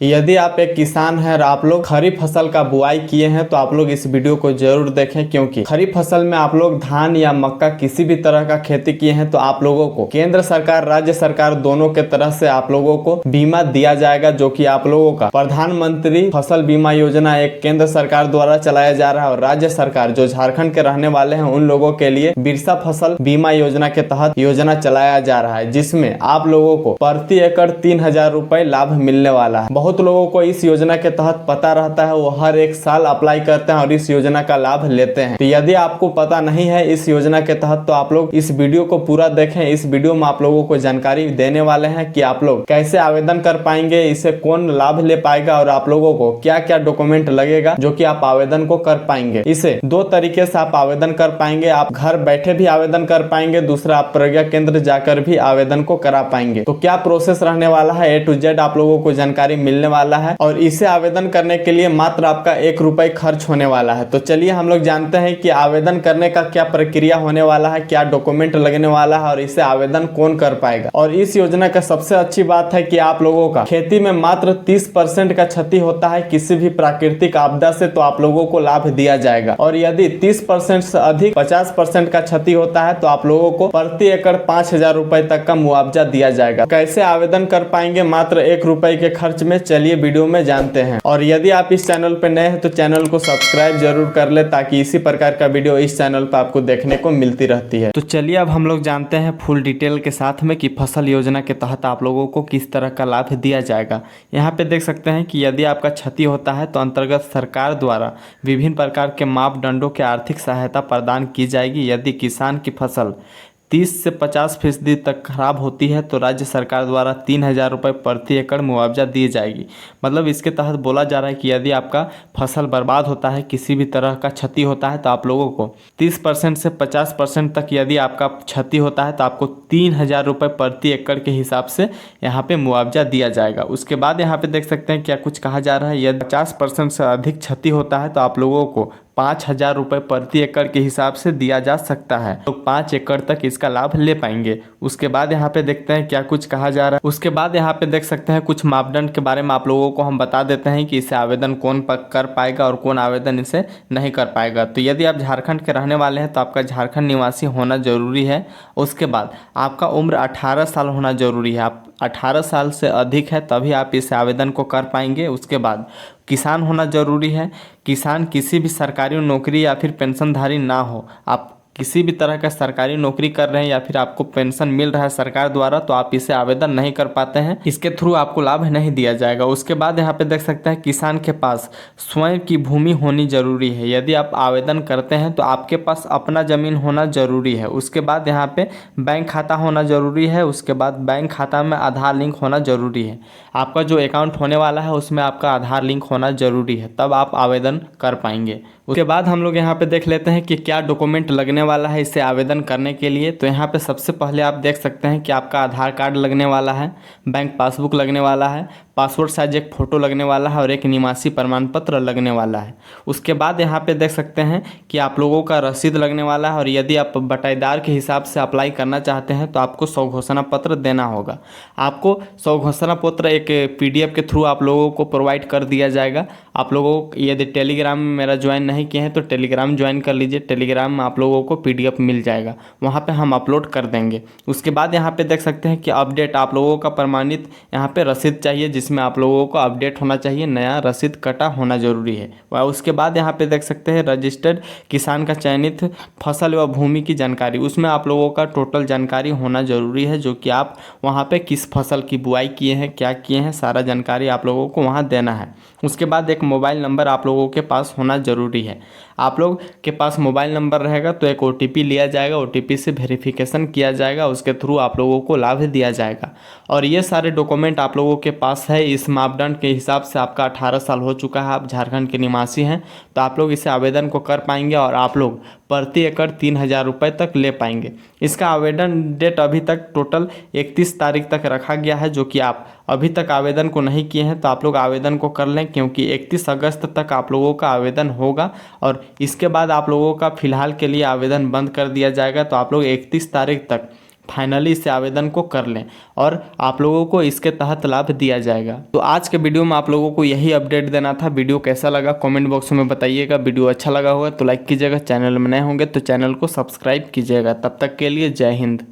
यदि आप एक किसान हैं और आप लोग खरीफ फसल का बुआई किए हैं तो आप लोग इस वीडियो को जरूर देखें, क्योंकि खरीफ फसल में आप लोग धान या मक्का किसी भी तरह का खेती किए हैं तो आप लोगों को केंद्र सरकार राज्य सरकार दोनों के तरफ से आप लोगों को बीमा दिया जाएगा, जो कि आप लोगों का प्रधानमंत्री फसल बीमा योजना एक केंद्र सरकार द्वारा चलाया जा रहा है और राज्य सरकार जो झारखंड के रहने वाले हैं उन लोगों के लिए बिरसा फसल बीमा योजना के तहत योजना चलाया जा रहा है, जिसमें आप लोगों को प्रति एकड़ 3,000 रुपए लाभ मिलने वाला है। बहुत लोगों को इस योजना के तहत पता रहता है, वो हर एक साल अप्लाई करते हैं और इस योजना का लाभ लेते हैं। तो यदि आपको पता नहीं है इस योजना के तहत तो आप लोग इस वीडियो को पूरा देखें। इस वीडियो में आप लोगों को जानकारी देने वाले हैं कि आप लोग कैसे आवेदन कर पाएंगे, इसे कौन लाभ ले पाएगा और आप लोगों को क्या क्या डॉक्यूमेंट लगेगा जो कि आप आवेदन को कर पाएंगे। इसे दो तरीके से आप आवेदन कर पाएंगे, आप घर बैठे भी आवेदन कर पाएंगे, दूसरा आप प्रज्ञा केंद्र जाकर भी आवेदन को करा पाएंगे। तो क्या प्रोसेस रहने वाला है A to Z आप लोगों को जानकारी मिलने वाला है और इसे आवेदन करने के लिए मात्र आपका 1 रुपए खर्च होने वाला है। तो चलिए हम लोग जानते हैं कि आवेदन करने का क्या प्रक्रिया होने वाला है, क्या डॉक्यूमेंट लगने वाला है और इसे आवेदन कौन कर पाएगा। और इस योजना का सबसे अच्छी बात है कि आप लोगों का खेती में मात्र 30% का क्षति होता है किसी भी प्राकृतिक आपदा से, तो आप लोगों को लाभ दिया जाएगा। और यदि 30% से अधिक 50% का क्षति होता है तो आप लोगों को प्रति एकड़ 5,000 रुपए तक का मुआवजा दिया जाएगा। कैसे आवेदन कर पाएंगे मात्र 1 रुपए के खर्च में, चलिए वीडियो में जानते हैं। और यदि आप इस चैनल पर नए हैं तो चैनल को सब्सक्राइब जरूर कर ले, ताकि इसी प्रकार का वीडियो इस चैनल पर आपको देखने को मिलती रहती है। तो चलिए अब हम लोग जानते हैं फुल डिटेल के साथ में कि फसल योजना के तहत आप लोगों को किस तरह का लाभ दिया जाएगा। यहाँ पे देख सकते हैं कि यदि आपका क्षति होता है तो अंतर्गत सरकार द्वारा विभिन्न प्रकार के मापदंडों की आर्थिक सहायता प्रदान की जाएगी। यदि किसान की फसल 30 से 50% तक खराब होती है तो राज्य सरकार द्वारा 3,000 रुपये प्रति एकड़ मुआवजा दी जाएगी। मतलब इसके तहत बोला जा रहा है कि यदि आपका फसल बर्बाद होता है, किसी भी तरह का क्षति होता है तो आप लोगों को 30% से 50% तक यदि आपका क्षति होता है तो आपको 3,000 रुपये प्रति एकड़ के हिसाब से यहाँ पे मुआवजा दिया जाएगा। उसके बाद यहाँ पे देख सकते हैं क्या कुछ कहा जा रहा है, यदि 50% से अधिक क्षति होता है तो आप लोगों को 5,000 रुपये प्रति एकड़ के हिसाब से दिया जा सकता है, तो 5 एकड़ तक इसका लाभ ले पाएंगे। उसके बाद यहाँ पे देखते हैं क्या कुछ कहा जा रहा है। उसके बाद यहाँ पे देख सकते हैं कुछ मापदंड के बारे में आप लोगों को हम बता देते हैं कि इसे आवेदन कौन कर पाएगा और कौन आवेदन इसे नहीं कर पाएगा। तो यदि आप झारखंड के रहने वाले हैं तो आपका झारखंड निवासी होना जरूरी है। उसके बाद आपका उम्र 18 साल होना जरूरी है, आप 18 साल से अधिक है तभी आप इस आवेदन को कर पाएंगे। उसके बाद किसान होना जरूरी है, किसान किसी भी सरकारी नौकरी या फिर पेंशनधारी ना हो। आप किसी भी तरह का सरकारी नौकरी कर रहे हैं या फिर आपको पेंशन मिल रहा है सरकार द्वारा तो आप इसे आवेदन नहीं कर पाते हैं, इसके थ्रू आपको लाभ नहीं दिया जाएगा। उसके बाद यहाँ पे देख सकते हैं किसान के पास स्वयं की भूमि होनी जरूरी है। यदि आप आवेदन करते हैं तो आपके पास अपना ज़मीन होना जरूरी है। उसके बाद यहाँ पे बैंक खाता होना जरूरी है। उसके बाद बैंक खाता में आधार लिंक होना जरूरी है। आपका जो अकाउंट होने वाला है उसमें आपका आधार लिंक होना जरूरी है, तब आप आवेदन कर पाएंगे। उसके बाद हम लोग यहाँ पे देख लेते हैं कि क्या डॉक्यूमेंट लगने वाला है इसे आवेदन करने के लिए। तो यहाँ पे सबसे पहले आप देख सकते हैं कि आपका आधार कार्ड लगने वाला है, बैंक पासबुक लगने वाला है, पासपोर्ट साइज एक फ़ोटो लगने वाला है और एक निवासी प्रमाण पत्र लगने वाला है। उसके बाद यहाँ पे देख सकते हैं कि आप लोगों का रसीद लगने वाला है और यदि आप बटाईदार के हिसाब से अप्लाई करना चाहते हैं तो आपको स्वघोषणा पत्र देना होगा। आपको स्वघोषणा पत्र एक PDF के थ्रू आप लोगों को प्रोवाइड कर दिया जाएगा। आप लोगों को यदि टेलीग्राम में मेरा ज्वाइन नहीं किए हैं तो टेलीग्राम ज्वाइन कर लीजिए। टेलीग्राम में आप लोगों को PDF मिल जाएगा, वहाँ पे हम अपलोड कर देंगे। उसके बाद यहाँ पे देख सकते हैं कि अपडेट आप लोगों का प्रमाणित यहाँ पे रसीद चाहिए, जिसमें आप लोगों को अपडेट होना चाहिए, नया रसीद कटा होना जरूरी है। वह उसके बाद यहाँ पे देख सकते हैं रजिस्टर्ड किसान का चयनित फसल व भूमि की जानकारी, उसमें आप लोगों का टोटल जानकारी होना जरूरी है, जो कि आप वहाँ पे किस फसल की बुआई किए हैं, क्या किए हैं, सारा जानकारी आप लोगों को वहाँ देना है। उसके बाद एक मोबाइल नंबर आप लोगों के पास होना जरूरी है। आप लोग के पास मोबाइल नंबर रहेगा तो एक OTP लिया जाएगा, OTP से वेरिफिकेशन किया जाएगा, उसके थ्रू आप लोगों को लाभ दिया जाएगा। और ये सारे डॉक्यूमेंट आप लोगों के पास है। इस मापदंड के हिसाब से आपका 18 साल हो चुका है, आप झारखंड के निवासी हैं, तो आप लोग इसे आवेदन को कर पाएंगे और आप लोग प्रति एकड़ 3,000 रुपये तक ले पाएंगे। इसका आवेदन डेट अभी तक टोटल 31 तारीख तक रखा गया है, जो कि आप अभी तक आवेदन को नहीं किए हैं तो आप लोग आवेदन को कर लें, क्योंकि 31 अगस्त तक आप लोगों का आवेदन होगा और इसके बाद आप लोगों का फ़िलहाल के लिए आवेदन बंद कर दिया जाएगा। तो आप लोग 31 तारीख तक फाइनली इस आवेदन को कर लें और आप लोगों को इसके तहत लाभ दिया जाएगा। तो आज के वीडियो में आप लोगों को यही अपडेट देना था। वीडियो कैसा लगा कमेंट बॉक्स में बताइएगा। वीडियो अच्छा लगा होगा तो लाइक कीजिएगा, चैनल में नए होंगे तो चैनल को सब्सक्राइब कीजिएगा। तब तक के लिए जय हिंद।